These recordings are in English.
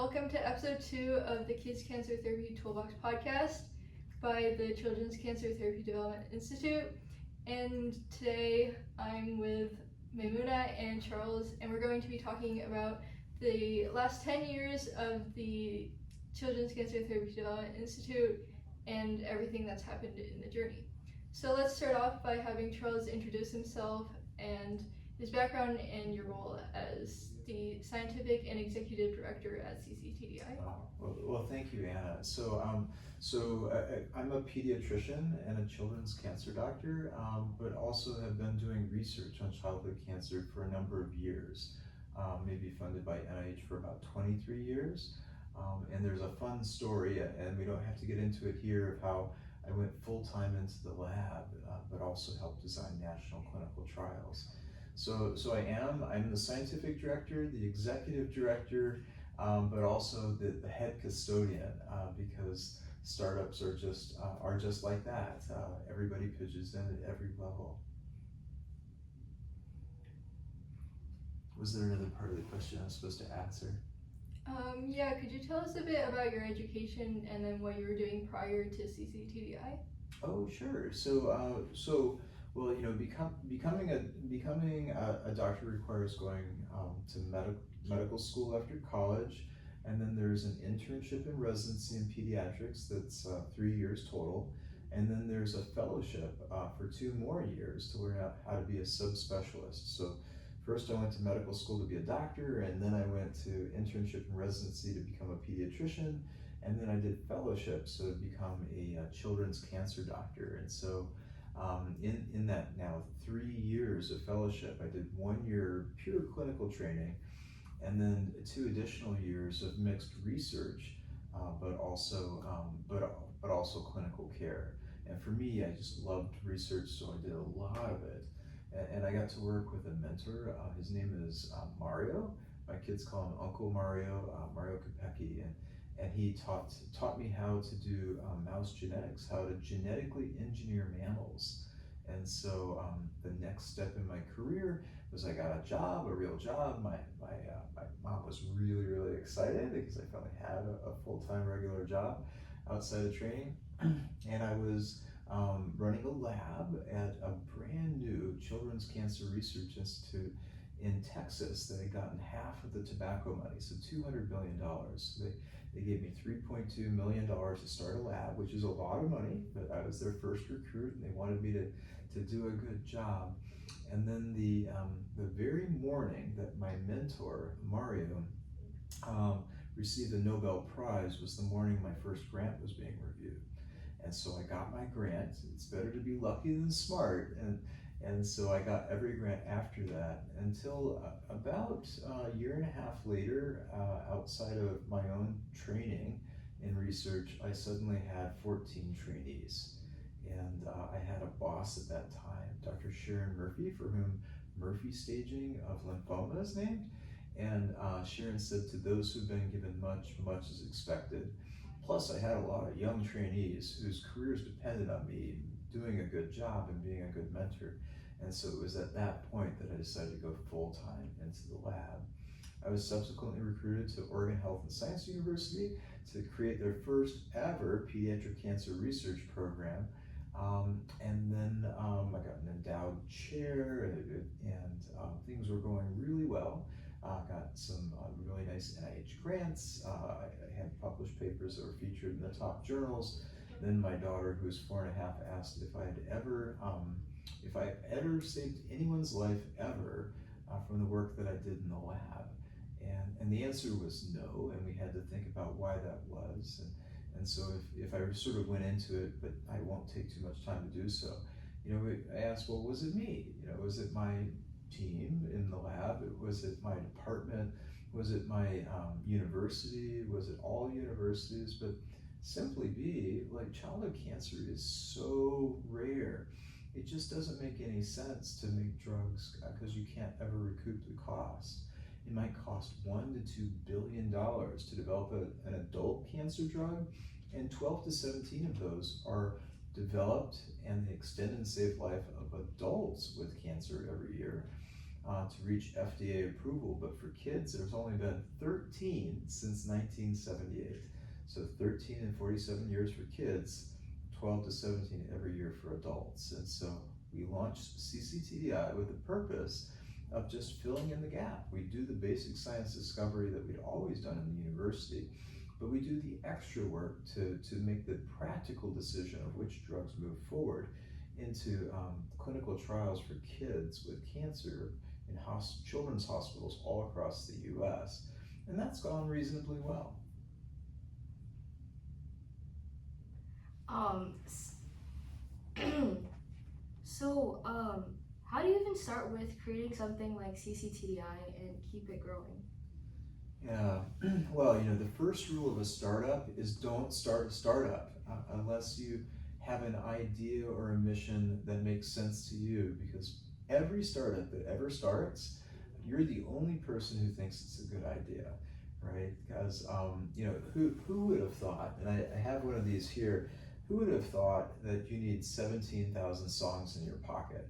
welcome to episode 2 of the Kids Cancer Therapy Toolbox podcast by the Children's Cancer Therapy Development Institute. And today I'm with Maymuna and Charles, and we're going to be talking about the last 10 years of the Children's Cancer Therapy Development Institute and everything that's happened in the journey. So let's start off by having Charles introduce himself and his background and your role as the scientific and executive director at cc-TDI. Well, thank you, Anna. So I'm a pediatrician and a children's cancer doctor, but also have been doing research on childhood cancer for a number of years, maybe funded by NIH for about 23 years. And there's a fun story, and we don't have to get into it here, of how I went full-time into the lab, but also helped design national clinical trials. So I'm the scientific director, the executive director, but also the head custodian, because startups are just like that. Everybody pitches in at every level. Was there another part of the question I was supposed to answer? Yeah, could you tell us a bit about your education and then what you were doing prior to cc-TDI? Oh, sure. Well, you know, becoming a doctor requires going to medical school after college, and then there's an internship and residency in pediatrics that's 3 years total, and then there's a fellowship for 2 more years to learn how to be a subspecialist. So first I went to medical school to be a doctor, and then I went to internship and residency to become a pediatrician, and then I did fellowships to become a children's cancer doctor. And so in that now 3 years of fellowship, I did 1 year pure clinical training, and then 2 additional years of mixed research, but also clinical care. And for me, I just loved research, so I did a lot of it. And I got to work with a mentor. His name is Mario. My kids call him Uncle Mario, Mario Capecchi, and he taught me how to do mouse genetics, how to genetically engineer mammals. And so the next step in my career was I got a real job. My mom was really excited because I finally had a full-time regular job outside of training, and I was running a lab at a brand new Children's Cancer Research Institute in Texas that had gotten half of the tobacco money, so $200 million. They gave me $3.2 million to start a lab, which is a lot of money, but I was their first recruit, and they wanted me to do a good job. And then the very morning that my mentor, Mario, received the Nobel Prize was the morning my first grant was being reviewed. And so I got my grant. It's better to be lucky than smart. And so I got every grant after that until about a year and a half later, outside of my own training in research, I suddenly had 14 trainees. And I had a boss at that time, Dr. Sharon Murphy, for whom Murphy staging of lymphoma is named. And Sharon said, to those who've been given much is expected. Plus, I had a lot of young trainees whose careers depended on me doing a good job and being a good mentor. And so it was at that point that I decided to go full-time into the lab. I was subsequently recruited to Oregon Health and Science University to create their first ever pediatric cancer research program. And then I got an endowed chair, and things were going really well. Got some really nice NIH grants. I had published papers that were featured in the top journals. Then my daughter, who's 4.5, asked if I ever saved anyone's life ever from the work that I did in the lab. And the answer was no, and we had to think about why that was. And so if I sort of went into it, but I won't take too much time to do so, you know, I asked, well, was it me? You know, was it my team in the lab? Was it my department? Was it my university? Was it all universities? But simply be, like, childhood cancer is so rare. It just doesn't make any sense to make drugs because you can't ever recoup the cost. It might cost $1 to $2 billion to develop an adult cancer drug, and 12 to 17 of those are developed and they extend and save life of adults with cancer every year. to reach FDA approval, but for kids, there's only been 13 since 1978. So 13 and 47 years for kids, 12 to 17 every year for adults. And so we launched cc-TDI with the purpose of just filling in the gap. We do the basic science discovery that we'd always done in the university, but we do the extra work to make the practical decision of which drugs move forward into clinical trials for kids with cancer in children's hospitals all across the US. And that's gone reasonably well. So, how do you even start with creating something like cc-TDI and keep it growing? Yeah, well, the first rule of a startup is don't start a startup unless you have an idea or a mission that makes sense to you, because every startup that ever starts, you're the only person who thinks it's a good idea, right? Because, who would have thought, and I have one of these here, who would have thought that you need 17,000 songs in your pocket?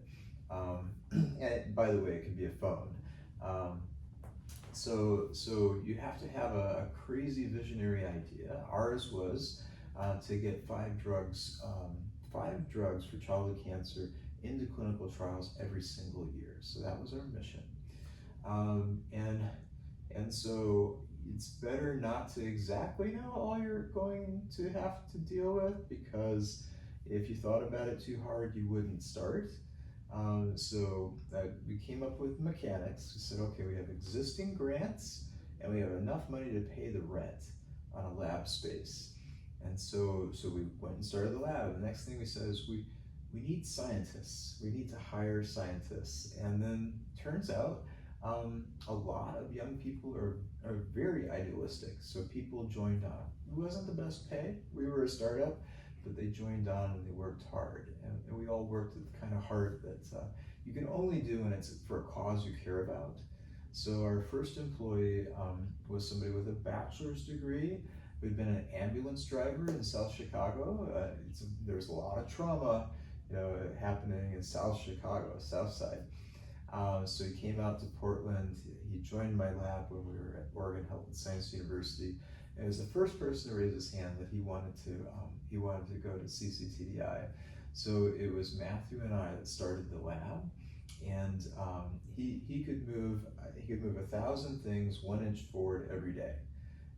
And by the way, it can be a phone. So you have to have a crazy visionary idea. Ours was to get five drugs for childhood cancer into clinical trials every single year. So that was our mission. And so it's better not to exactly know all you're going to have to deal with, because if you thought about it too hard, you wouldn't start. So we came up with mechanics. We said, okay, we have existing grants and we have enough money to pay the rent on a lab space. And so we went and started the lab. The next thing we said is we need scientists. We need to hire scientists. And then turns out a lot of young people are very idealistic. So people joined on. It wasn't the best pay. We were a startup, but they joined on and they worked hard. And we all worked at the kind of hard that you can only do when it's for a cause you care about. So our first employee was somebody with a bachelor's degree who'd been an ambulance driver in South Chicago. There's a lot of trauma, happening in South Chicago, South Side. So he came out to Portland. He joined my lab when we were at Oregon Health and Science University. And he was the first person to raise his hand that he wanted to go to cc-TDI. So it was Matthew and I that started the lab, and he could move 1,000 things 1 inch forward every day.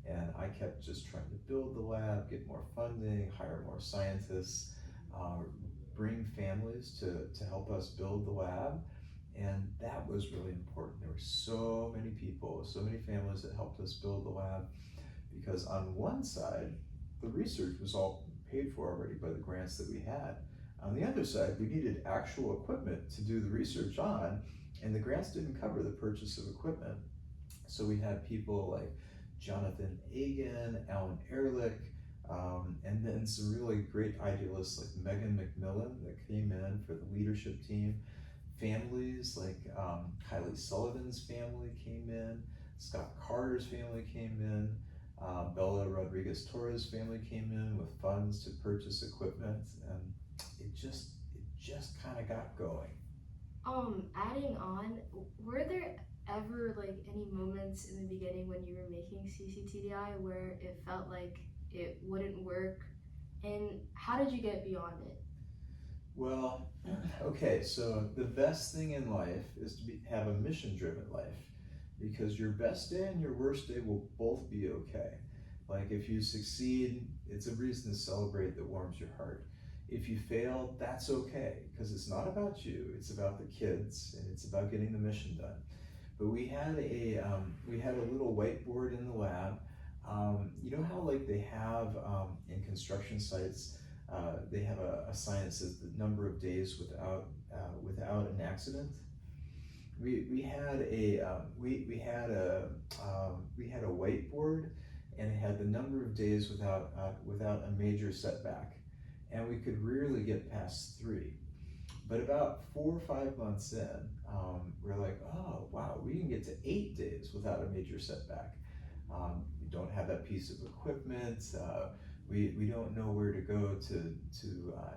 And I kept just trying to build the lab, get more funding, hire more scientists, bring families to help us build the lab. And that was really important. There were so many people, so many families that helped us build the lab, because on one side, the research was all paid for already by the grants that we had. On the other side, we needed actual equipment to do the research on, and the grants didn't cover the purchase of equipment. So we had people like Jonathan Agan, Alan Ehrlich, and then some really great idealists like Megan McMillan that came in for the leadership team. Families like Kylie Sullivan's family came in, Scott Carter's family came in, Bella Rodriguez Torres' family came in with funds to purchase equipment, and it just kind of got going. Adding on, were there ever any moments in the beginning when you were making cc-TDI where it felt like it wouldn't work, and how did you get beyond it? Well, okay, so the best thing in life is to have a mission-driven life, because your best day and your worst day will both be okay. Like if you succeed, it's a reason to celebrate that warms your heart. If you fail, that's okay, because it's not about you, it's about the kids, and it's about getting the mission done. But we had a little whiteboard in the lab. You know how they have in construction sites, they have a sign that says the number of days without an accident. We had a whiteboard, and it had the number of days without a major setback, and we could rarely get past 3. But about 4 or 5 months in, we're like, oh wow, we can get to 8 days without a major setback. We don't have that piece of equipment. We don't know where to go to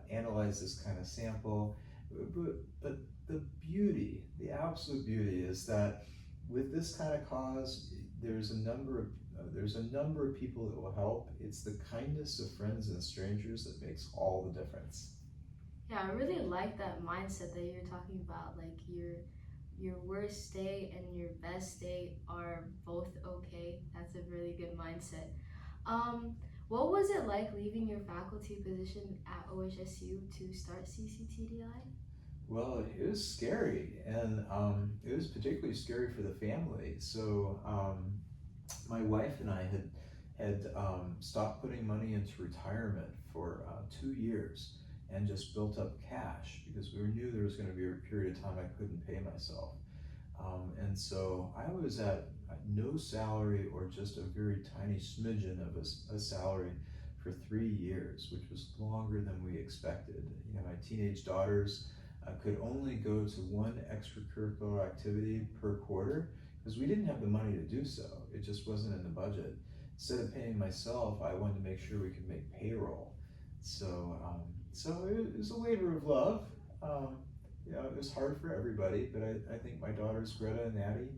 analyze this kind of sample. But the beauty, the absolute beauty, is that with this kind of cause, there's a number of people that will help. It's the kindness of friends and strangers that makes all the difference. Yeah, I really like that mindset that you're talking about. Like your worst day and your best day are both okay. That's a really good mindset. What was it like leaving your faculty position at OHSU to start cc-TDI? Well, it was scary, and it was particularly scary for the family. So my wife and I had stopped putting money into retirement for 2 years and just built up cash because we knew there was going to be a period of time I couldn't pay myself. And so I was at no salary or just a very tiny smidgen of a salary for 3 years, which was longer than we expected. You know, my teenage daughters could only go to one extracurricular activity per quarter because we didn't have the money to do so. It just wasn't in the budget. Instead of paying myself, I wanted to make sure we could make payroll. So, so it was a labor of love. It was hard for everybody, but I think my daughters, Greta and Addie,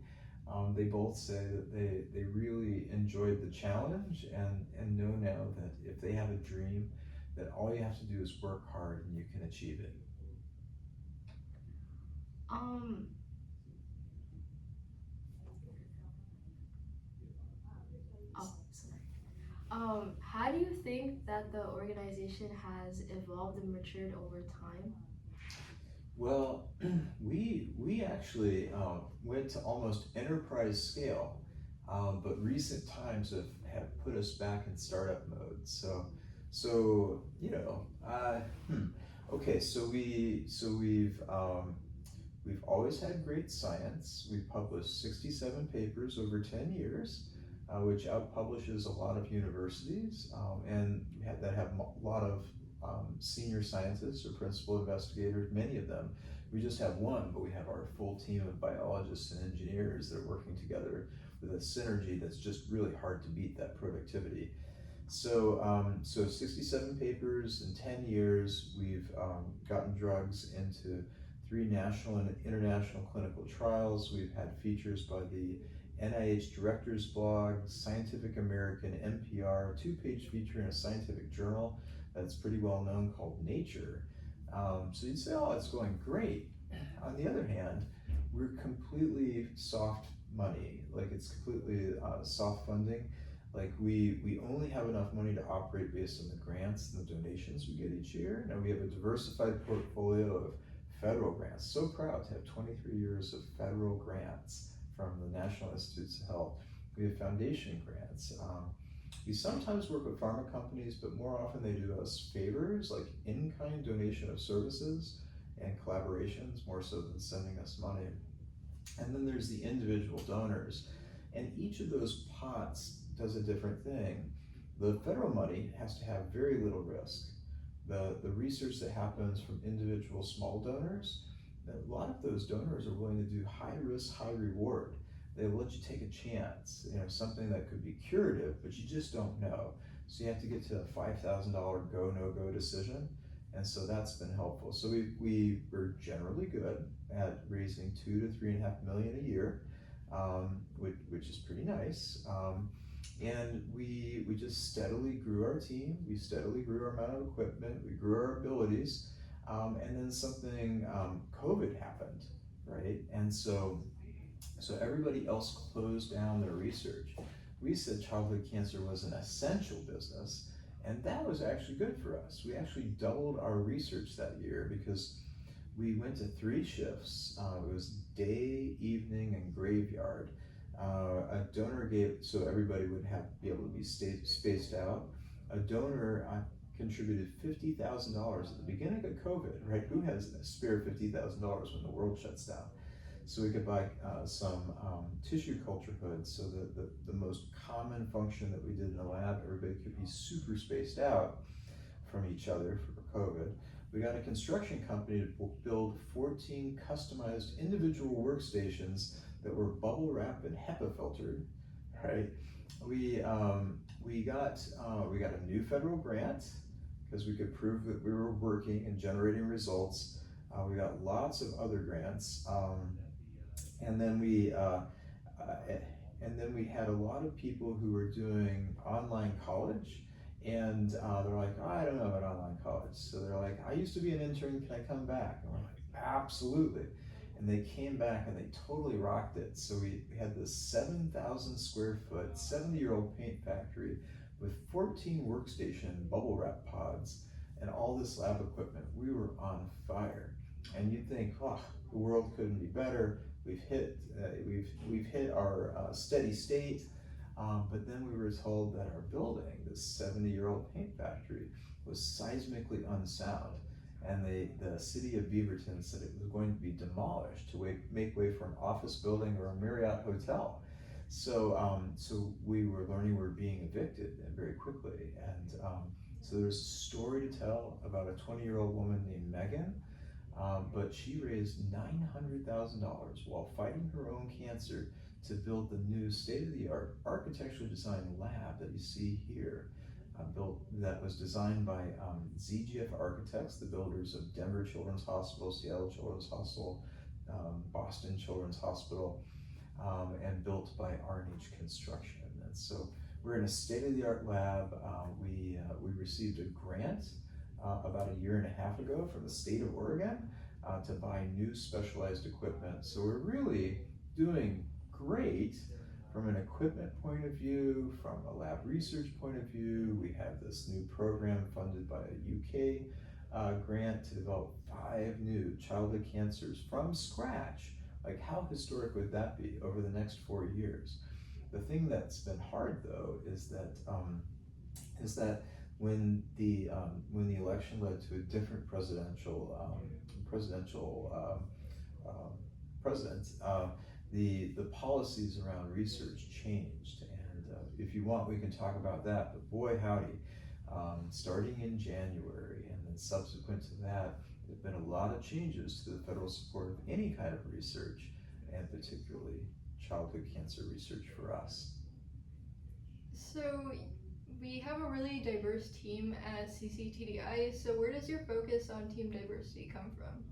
they both say that they really enjoyed the challenge and know now that if they have a dream, that all you have to do is work hard and you can achieve it. Um, oh, sorry. How do you think that the organization has evolved and matured over time? Well, we actually went to almost enterprise scale, but recent times have put us back in startup mode. So okay. So we've always had great science. We've published 67 papers over 10 years, which outpublishes a lot of universities, and that have a lot of senior scientists or principal investigators, many of them. We just have one, but we have our full team of biologists and engineers that are working together with a synergy that's just really hard to beat, that productivity. So 67 papers in 10 years. We've gotten drugs into 3 national and international clinical trials. We've had features by the NIH Director's Blog, Scientific American, NPR, 2-page feature in a scientific journal that's pretty well known called Nature. So you'd say, oh, it's going great. On the other hand, we're completely soft money, like it's completely soft funding. Like we only have enough money to operate based on the grants and the donations we get each year. Now we have a diversified portfolio of federal grants. So proud to have 23 years of federal grants from the National Institutes of Health. We have foundation grants. We sometimes work with pharma companies, but more often they do us favors, like in-kind donation of services and collaborations, more so than sending us money. And then there's the individual donors. And each of those pots does a different thing. The federal money has to have very little risk. The research that happens from individual small donors, a lot of those donors are willing to do high risk, high reward. They let you take a chance, something that could be curative, but you just don't know. So you have to get to a $5,000 go, no go decision. And so that's been helpful. So we're generally good at raising $2 to $3.5 million a year, which is pretty nice. And we just steadily grew our team. We steadily grew our amount of equipment. We grew our abilities. And then something, COVID happened, right? And so everybody else closed down their research. We said childhood cancer was an essential business, and that was actually good for us. We actually doubled our research that year because we went to 3 shifts. It was day, evening, and graveyard. A donor gave, so everybody would be able to be spaced out. A donor contributed $50,000 at the beginning of COVID, right? Who has a spare $50,000 when the world shuts down? So we could buy some tissue culture hoods, so that the most common function that we did in the lab, everybody could be super spaced out from each other for COVID. We got a construction company to build 14 customized individual workstations that were bubble wrapped and HEPA filtered, right? We got a new federal grant because we could prove that we were working and generating results. We got lots of other grants, and then we had a lot of people who were doing online college, and they're like, oh, I don't know about online college. So they're like, I used to be an intern, can I come back? And we're like, absolutely. And they came back and they totally rocked it. So we had this 7,000 square foot, 70-year-old paint factory with 14 workstation bubble wrap pods and all this lab equipment. We were on fire. And you'd think, oh, the world couldn't be better. We've hit our steady state. But then we were told that our building, this 70-year-old paint factory, was seismically unsound. And the city of Beaverton said it was going to be demolished to make way for an office building or a Marriott hotel. So we were learning we were being evicted very quickly. And so there's a story to tell about a 20-year-old woman named Megan, but she raised $900,000 while fighting her own cancer to build the new state-of-the-art architecturally designed lab that you see here. That was designed by ZGF Architects, the builders of Denver Children's Hospital, Seattle Children's Hospital, Boston Children's Hospital, and built by R&H Construction. And so we're in a state-of-the-art lab. We received a grant about a year and a half ago from the state of Oregon to buy new specialized equipment. So we're really doing great from an equipment point of view, from a lab research point of view. We have this new program funded by a UK grant to develop 5 new childhood cancers from scratch. Like, how historic would that be over the next 4 years? The thing that's been hard, though, is that when the election led to a different president, the policies around research changed. And if you want, we can talk about that. But boy, howdy, starting in January and then subsequent to that, there've been a lot of changes to the federal support of any kind of research, and particularly childhood cancer research for us. So we have a really diverse team at cc-TDI. So where does your focus on team diversity come from?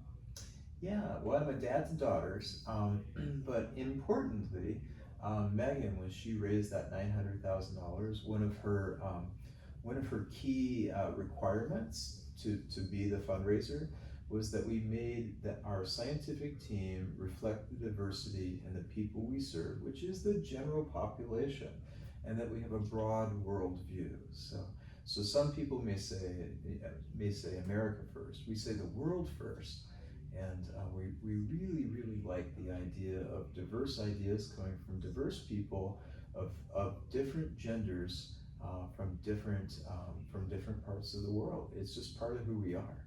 Yeah, well, I'm a dad to daughters, but importantly, Megan, when she raised that $900,000, one of her key requirements to be the fundraiser was that we made that our scientific team reflect the diversity in the people we serve, which is the general population, and that we have a broad world view. So some people may say America first. We say the world first. And we really like the idea of diverse ideas coming from diverse people of different genders from different parts of the world. It's just part of who we are.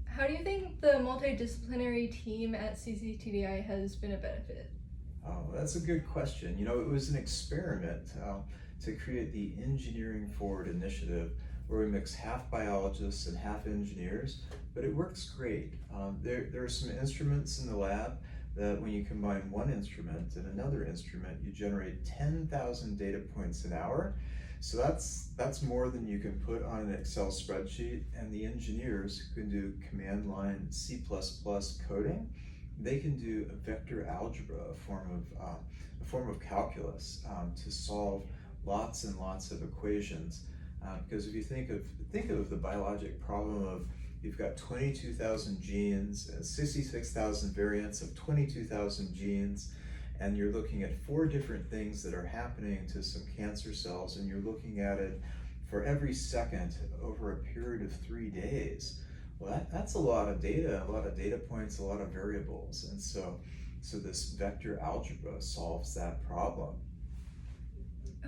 How do you think the multidisciplinary team at cc-TDI has been a benefit? Oh, that's a good question. You know, it was an experiment to create the Engineering Forward initiative, where we mix half biologists and half engineers, but it works great. There are some instruments in the lab that when you combine one instrument and another instrument, you generate 10,000 data points an hour. So that's more than you can put on an Excel spreadsheet. And the engineers who can do command line C++ coding, they can do a vector algebra, a form of calculus to solve lots and lots of equations. Because if you think of the biologic problem of you've got 22,000 genes, 66,000 variants of 22,000 genes, and you're looking at 4 different things that are happening to some cancer cells, and you're looking at it for every second over a period of 3 days. Well, that's a lot of data points, a lot of variables, and so this vector algebra solves that problem.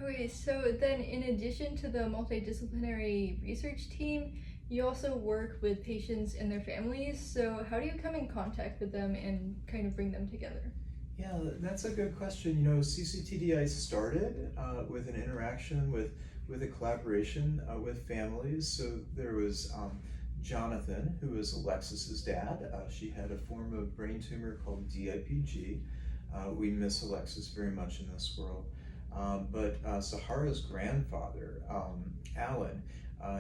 Okay, so then in addition to the multidisciplinary research team, you also work with patients and their families. So how do you come in contact with them and kind of bring them together? Yeah, that's a good question. You know, cc-TDI started with an interaction with a collaboration with families. So there was Jonathan, who is Alexis's dad. She had a form of brain tumor called DIPG. We miss Alexis very much in this world. But Sahara's grandfather, Alan,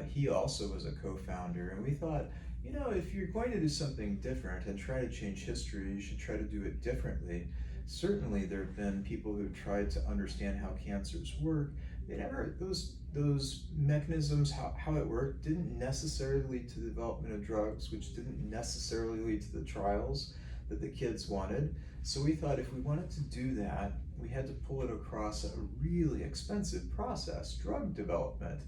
he also was a co-founder, and we thought, you know, if you're going to do something different and try to change history, you should try to do it differently. Certainly, there have been people who've tried to understand how cancers work. They never, those mechanisms, how it worked, didn't necessarily lead to the development of drugs, which didn't necessarily lead to the trials that the kids wanted. So we thought if we wanted to do that, we had to pull it across a really expensive process, drug development.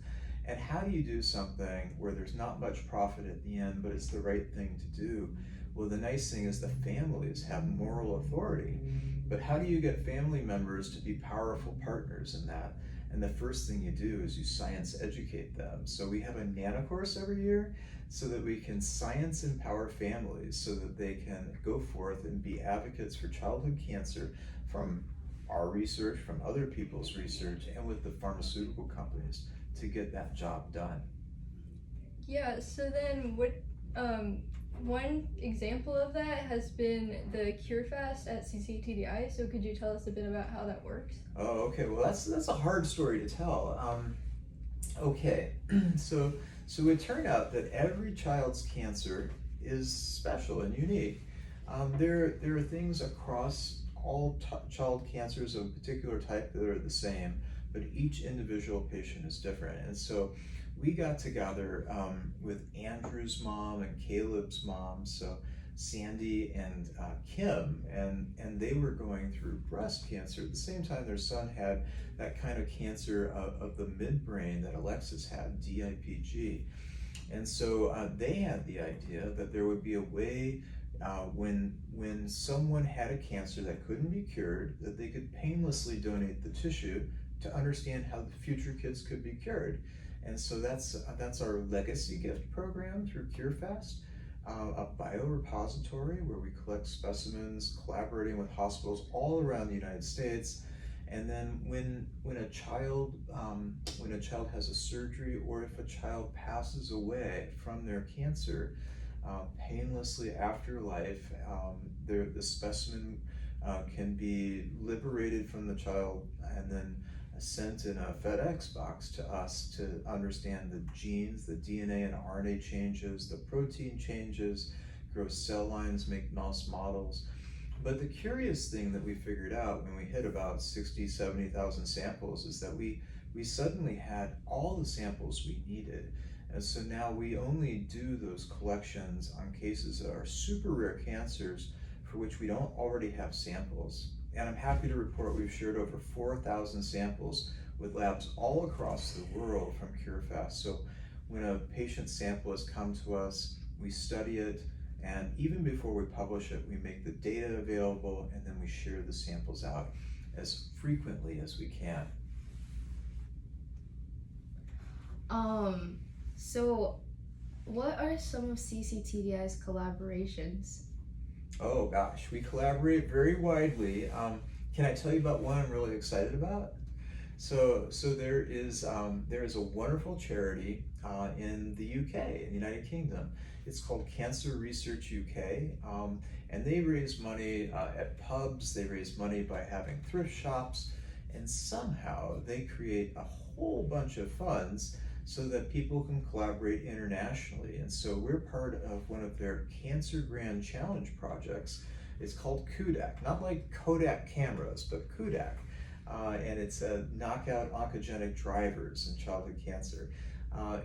And how do you do something where there's not much profit at the end, but it's the right thing to do? Well, the nice thing is the families have moral authority. But how do you get family members to be powerful partners in that? And the first thing you do is you science educate them. So we have a nano course every year so that we can science empower families so that they can go forth and be advocates for childhood cancer from our research, from other people's research, and with the pharmaceutical companies to get that job done. Yeah, so then what, one example of that has been the Cure Fast at cc-TDI, so could you tell us a bit about how that works? Oh, okay, well that's a hard story to tell. Okay, so it turned out that every child's cancer is special and unique. There are things across all child cancers of a particular type that are the same, but each individual patient is different. And so we got together with Andrew's mom and Caleb's mom, so Sandy and Kim, and they were going through breast cancer at the same time their son had that kind of cancer of the midbrain that Alexis had, DIPG. And so they had the idea that there would be a way when someone had a cancer that couldn't be cured, that they could painlessly donate the tissue to understand how the future kids could be cured. And so that's our legacy gift program through CureFast, a biorepository where we collect specimens, collaborating with hospitals all around the United States. And then when a child has a surgery, or if a child passes away from their cancer, painlessly after life, the specimen can be liberated from the child and then sent in a FedEx box to us to understand the genes, the DNA and RNA changes, the protein changes, grow cell lines, make mouse models. But the curious thing that we figured out when we hit about 60, 70,000 samples is that we suddenly had all the samples we needed. And so now we only do those collections on cases that are super rare cancers for which we don't already have samples. And I'm happy to report we've shared over 4,000 samples with labs all across the world from CureFast. So when a patient sample has come to us, we study it, and even before we publish it, we make the data available, and then we share the samples out as frequently as we can. So what are some of cc-TDI's collaborations? Oh gosh, we collaborate very widely. Can I tell you about one I'm really excited about? So there is a wonderful charity in the UK, in the United Kingdom. It's called Cancer Research UK, and they raise money at pubs. They raise money by having thrift shops, and somehow they create a whole bunch of funds so that people can collaborate internationally. And so we're part of one of their Cancer Grand Challenge projects. It's called KUDAC, not like Kodak cameras, but KUDAC. And it's a knockout oncogenic drivers in childhood cancer.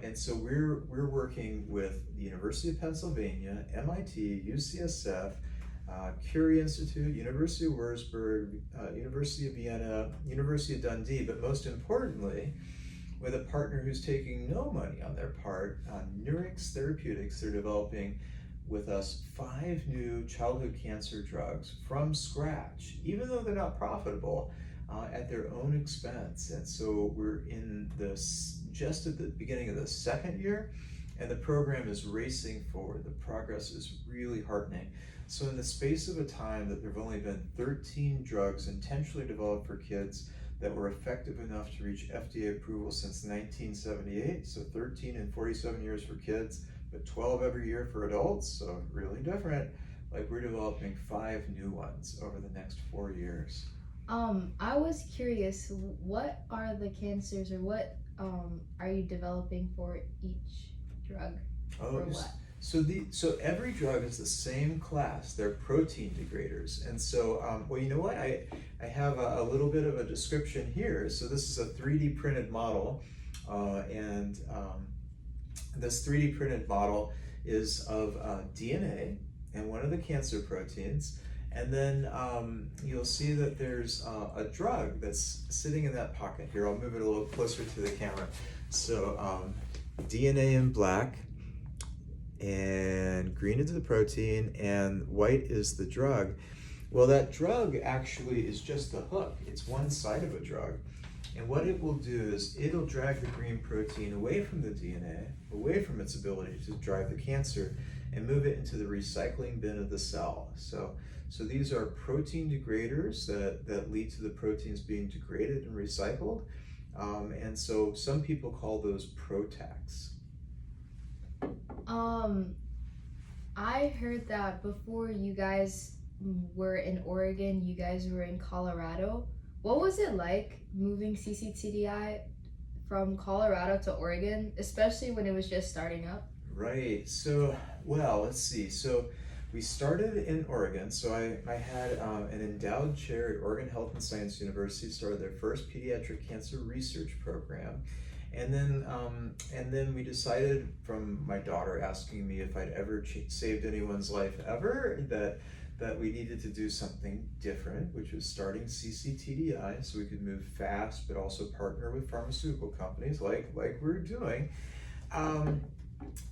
And so we're working with the University of Pennsylvania, MIT, UCSF, Curie Institute, University of Würzburg, University of Vienna, University of Dundee, but most importantly, with a partner who's taking no money on their part, Nurix Therapeutics. They're developing with us 5 new childhood cancer drugs from scratch, even though they're not profitable, at their own expense. And so we're in just at the beginning of the 2nd year, and the program is racing forward. The progress is really heartening. So in the space of a time that there have only been 13 drugs intentionally developed for kids that were effective enough to reach FDA approval since 1978, so 13 in 47 years for kids, but 12 every year for adults, so really different. Like, we're developing 5 new ones over the next 4 years. I was curious, what are the cancers, or what are you developing for each drug? Oh, So every drug is the same class. They're protein degraders, and so well, you know what? I have a little bit of a description here. So this is a 3D printed model, and this 3D printed model is of DNA and one of the cancer proteins, and then you'll see that there's a drug that's sitting in that pocket. Here, I'll move it a little closer to the camera. So DNA in black, and green is the protein, and white is the drug. Well, that drug actually is just the hook. It's one side of a drug. And what it will do is it'll drag the green protein away from the DNA, away from its ability to drive the cancer, and move it into the recycling bin of the cell. So these are protein degraders that lead to the proteins being degraded and recycled. And so some people call those PROTACs. I heard that before you guys were in Oregon, you guys were in Colorado. What was it like moving cc-TDI from Colorado to Oregon, especially when it was just starting up? Right. So, well, let's see. So we started in Oregon. So I had an endowed chair at Oregon Health and Science University, started their first pediatric cancer research program. And then we decided, from my daughter asking me if I'd ever saved anyone's life ever, that we needed to do something different, which was starting cc-TDI so we could move fast, but also partner with pharmaceutical companies like we're doing.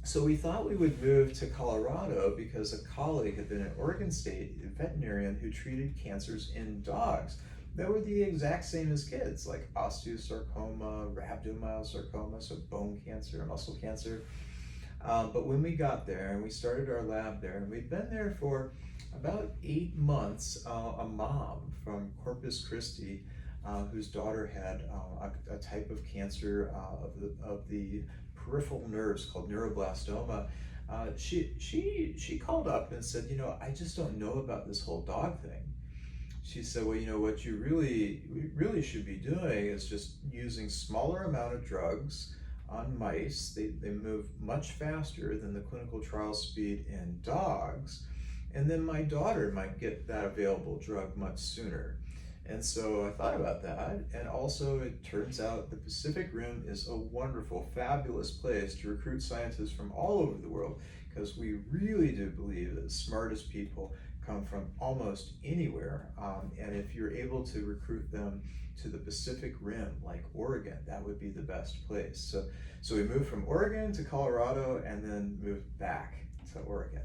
So we thought we would move to Colorado because a colleague had been an Oregon State veterinarian who treated cancers in dogs that were the exact same as kids, like osteosarcoma, rhabdomyosarcoma, so bone cancer, muscle cancer. But when we got there and we started our lab there, and we'd been there for about 8 months, a mom from Corpus Christi, whose daughter had a type of cancer of the peripheral nerves called neuroblastoma, she called up and said, I just don't know about this whole dog thing. She said, well, what you really should be doing is just using smaller amount of drugs on mice. They move much faster than the clinical trial speed in dogs. And then my daughter might get that available drug much sooner. And so I thought about that. And also it turns out the Pacific Rim is a wonderful, fabulous place to recruit scientists from all over the world, because we really do believe that the smartest people come from almost anywhere. And if you're able to recruit them to the Pacific Rim, like Oregon, that would be the best place. So we moved from Oregon to Colorado and then moved back to Oregon.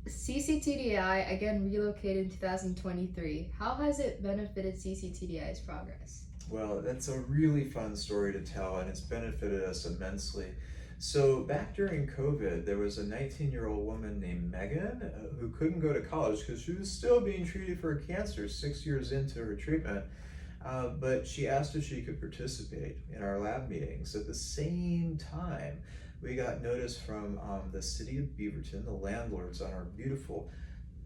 cc-TDI, again, relocated in 2023. How has it benefited cc-TDI's progress? Well, that's a really fun story to tell, and it's benefited us immensely. So back during COVID, there was a 19-year-old woman named Megan who couldn't go to college because she was still being treated for cancer 6 years into her treatment. But she asked if she could participate in our lab meetings. At the same time, we got notice from the city of Beaverton, the landlords, on our beautiful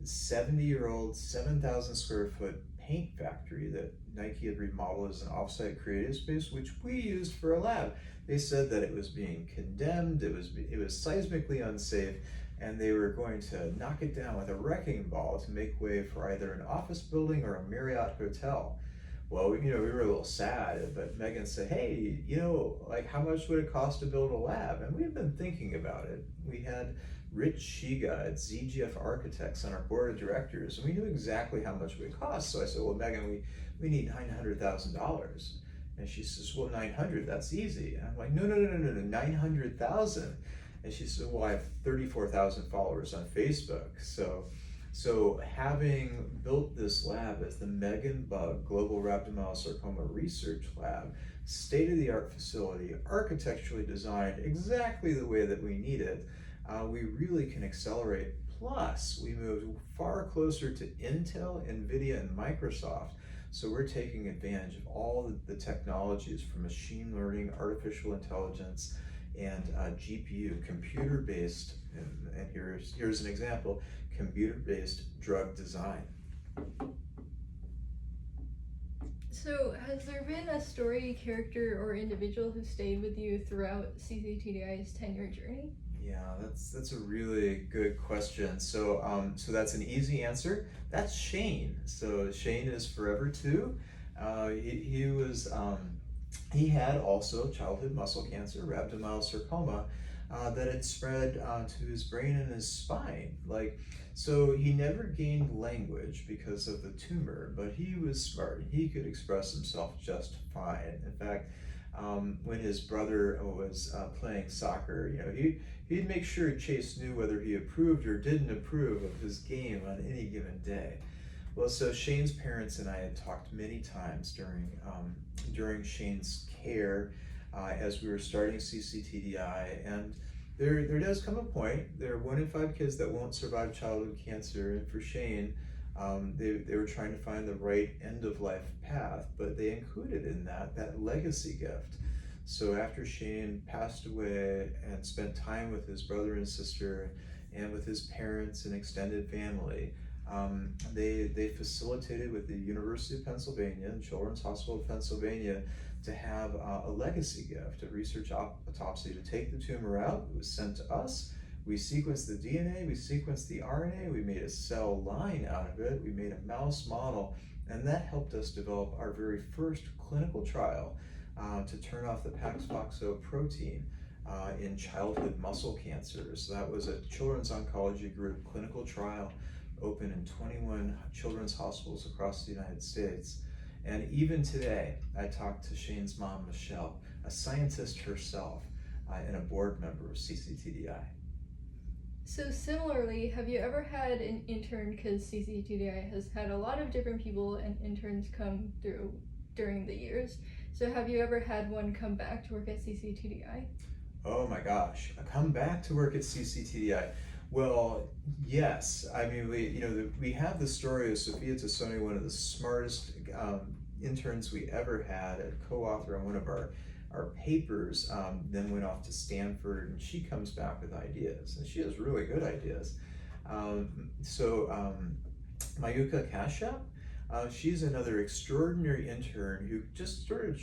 70-year-old, 7,000 square foot paint factory that Nike had remodeled as an offsite creative space, which we used for a lab. They said that it was being condemned, it was seismically unsafe, and they were going to knock it down with a wrecking ball to make way for either an office building or a Marriott hotel. Well, we were a little sad, but Megan said, hey, how much would it cost to build a lab? And we've been thinking about it. We had Rich Shiga at ZGF Architects on our board of directors, and we knew exactly how much it would cost. So I said, well, Megan, we need $900,000. And she says, well, 900, that's easy. And I'm like, no, 900,000. And she said, well, I have 34,000 followers on Facebook. So having built this lab as the Megan Bug Global Rhabdomyosarcoma Research Lab, state-of-the-art facility, architecturally designed exactly the way that we need it, we really can accelerate. Plus, we moved far closer to Intel, NVIDIA, and Microsoft. So we're taking advantage of all the technologies from machine learning, artificial intelligence, and GPU, computer-based, and here's an example, computer-based drug design. So has there been a story, character, or individual who stayed with you throughout cc-TDI's 10-year journey? Yeah, that's a really good question. So that's an easy answer. That's Shane. So Shane is forever two. He had also childhood muscle cancer, rhabdomyosarcoma, that had spread to his brain and his spine. So he never gained language because of the tumor, but he was smart. He could express himself just fine. In fact, when his brother was playing soccer, he'd make sure Chase knew whether he approved or didn't approve of his game on any given day. Well, so Shane's parents and I had talked many times during Shane's care as we were starting cc-TDI, and there does come a point. There are 1 in 5 kids that won't survive childhood cancer, and for Shane, they were trying to find the right end of life path, but they included in that legacy gift. So after Shane passed away and spent time with his brother and sister and with his parents and extended family, they facilitated with the University of Pennsylvania and Children's Hospital of Pennsylvania to have a legacy gift, a research autopsy to take the tumor out. It was sent to us. We sequenced the DNA, we sequenced the RNA, we made a cell line out of it, we made a mouse model, and that helped us develop our very first clinical trial to turn off the Pax-Foxo protein in childhood muscle cancer. So that was a Children's Oncology Group clinical trial open in 21 children's hospitals across the United States. And even today, I talked to Shane's mom, Michelle, a scientist herself and a board member of cc-TDI. So similarly, have you ever had an intern, because cc-TDI has had a lot of different people and interns come through during the years. So have you ever had one come back to work at cc-TDI? Oh my gosh, come back to work at cc-TDI. Well, yes. I mean, we have the story of Sophia Tassoni, one of the smartest interns we ever had, a co-author on one of our papers, then went off to Stanford, and she comes back with ideas, and she has really good ideas. Mayuka Kashyap, she's another extraordinary intern who just started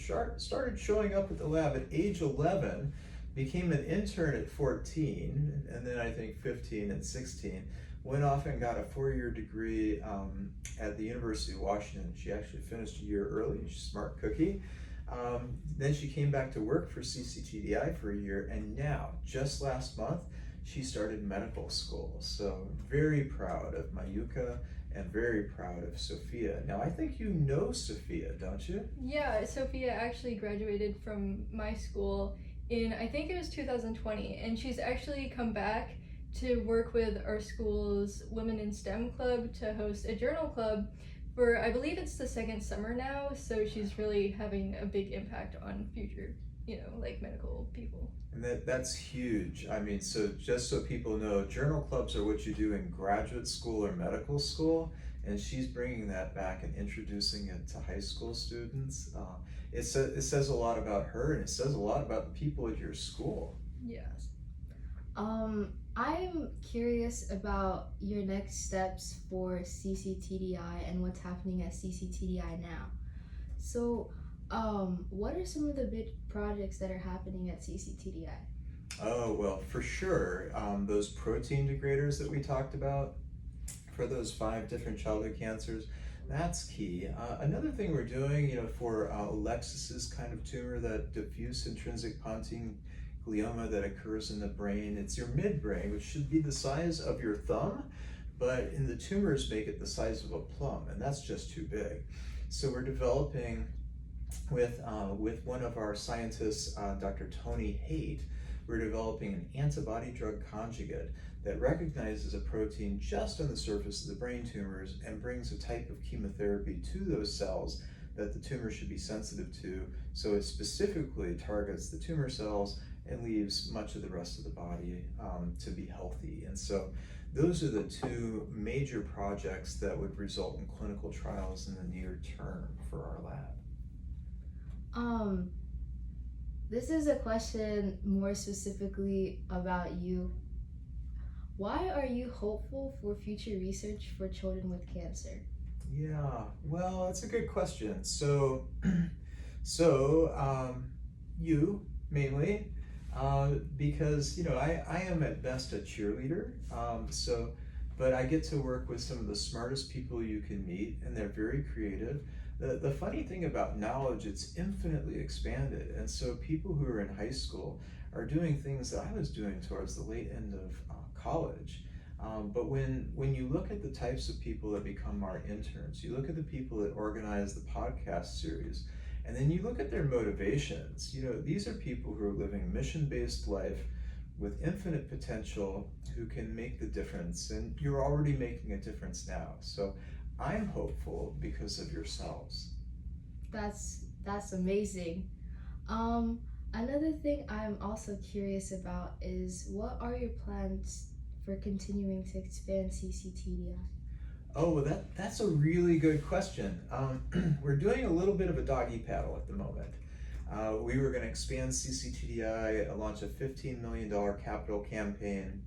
showing up at the lab at age 11, became an intern at 14, and then I think 15 and 16, went off and got a 4-year degree at the University of Washington. She actually finished a year early. She's a smart cookie. Then she came back to work for cc-TDI for a year, and now, just last month, she started medical school. So very proud of Mayuka and very proud of Sophia. Now, I think you know Sophia, don't you? Yeah, Sophia actually graduated from my school in, I think it was 2020, and she's actually come back to work with our school's Women in STEM club to host a journal club for, I believe it's the 2nd summer now, so she's really having a big impact on future, medical people. And that's huge. I mean, so just so people know, journal clubs are what you do in graduate school or medical school, and she's bringing that back and introducing it to high school students. It says a lot about her, and it says a lot about the people at your school. Yes. I'm curious about your next steps for cc-TDI and what's happening at cc-TDI now. So, what are some of the big projects that are happening at cc-TDI? Oh, well, for sure. Those protein degraders that we talked about for those 5 different childhood cancers, that's key. Another thing we're doing, for Alexis's kind of tumor, that diffuse intrinsic pontine glioma that occurs in the brain, it's your midbrain, which should be the size of your thumb, but in the tumors make it the size of a plum, and that's just too big. So we're developing with one of our scientists, Dr. Tony Haight, we're developing an antibody drug conjugate that recognizes a protein just on the surface of the brain tumors and brings a type of chemotherapy to those cells that the tumor should be sensitive to. So it specifically targets the tumor cells and leaves much of the rest of the body to be healthy. And so those are the 2 major projects that would result in clinical trials in the near term for our lab. This is a question more specifically about you. Why are you hopeful for future research for children with cancer? Yeah, well, that's a good question. So you mainly, Because I am at best a cheerleader. But I get to work with some of the smartest people you can meet, and they're very creative. The funny thing about knowledge, it's infinitely expanded, and so people who are in high school are doing things that I was doing towards the late end of college. But when you look at the types of people that become our interns, you look at the people that organize the podcast series, and then you look at their motivations. These are people who are living mission-based life with infinite potential, who can make the difference, and you're already making a difference now. So I'm hopeful because of yourselves. That's amazing. Another thing I'm also curious about is, what are your plans for continuing to expand cc-TDI? Oh, well, that's a really good question. We're doing a little bit of a doggy paddle at the moment. We were going to expand cc-TDI, launch a $15 million capital campaign,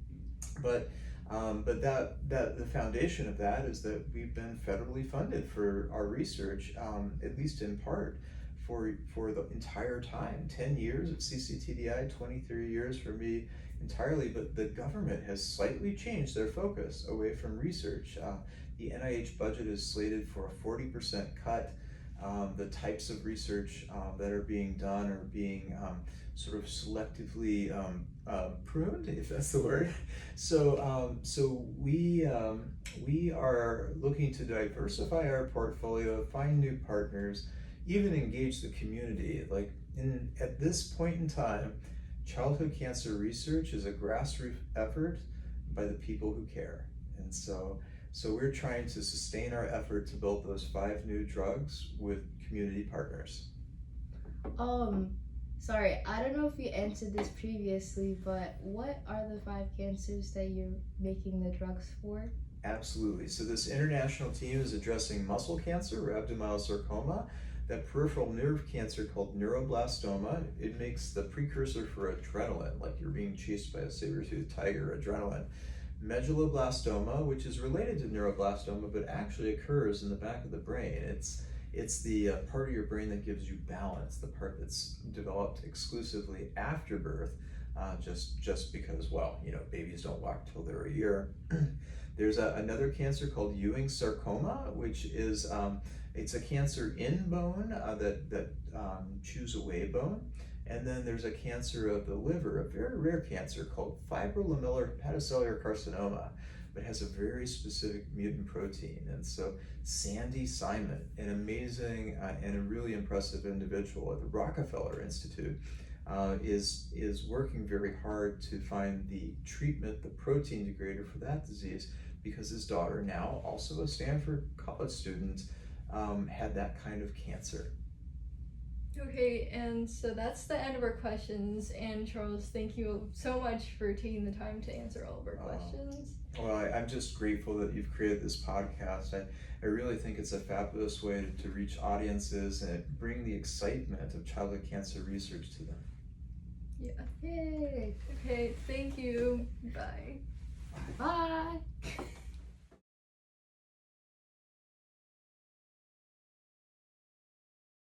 but the foundation of that is that we've been federally funded for our research, at least in part, for the entire time. 10 years of cc-TDI, 23 years for me entirely, but the government has slightly changed their focus away from research. The NIH budget is slated for a 40% cut. The types of research that are being done are being sort of selectively pruned, if that's the word. So we are looking to diversify our portfolio, find new partners, even engage the community. Like at this point in time, childhood cancer research is a grassroots effort by the people who care, and so we're trying to sustain our effort to build those 5 new drugs with community partners. Sorry, I don't know if you answered this previously, but what are the 5 cancers that you're making the drugs for? Absolutely. So this international team is addressing muscle cancer, rhabdomyosarcoma, that peripheral nerve cancer called neuroblastoma. It makes the precursor for adrenaline, like you're being chased by a saber-toothed tiger, adrenaline. Medulloblastoma, which is related to neuroblastoma, but actually occurs in the back of the brain. It's the part of your brain that gives you balance, the part that's developed exclusively after birth, just because, well, babies don't walk till they're a year. There's another cancer called Ewing sarcoma, which is it's a cancer in bone that chews away bone. And then there's a cancer of the liver, a very rare cancer called fibrolamellar hepatocellular carcinoma, but has a very specific mutant protein. And so Sandy Simon, an amazing and a really impressive individual at the Rockefeller Institute, is working very hard to find the treatment, the protein degrader for that disease, because his daughter, now also a Stanford college student, had that kind of cancer. Okay, and so that's the end of our questions. And Charles, thank you so much for taking the time to answer all of our questions. Well, I'm just grateful that you've created this podcast. I really think it's a fabulous way to reach audiences and bring the excitement of childhood cancer research to them. Yeah. Yay! Okay, thank you. Bye.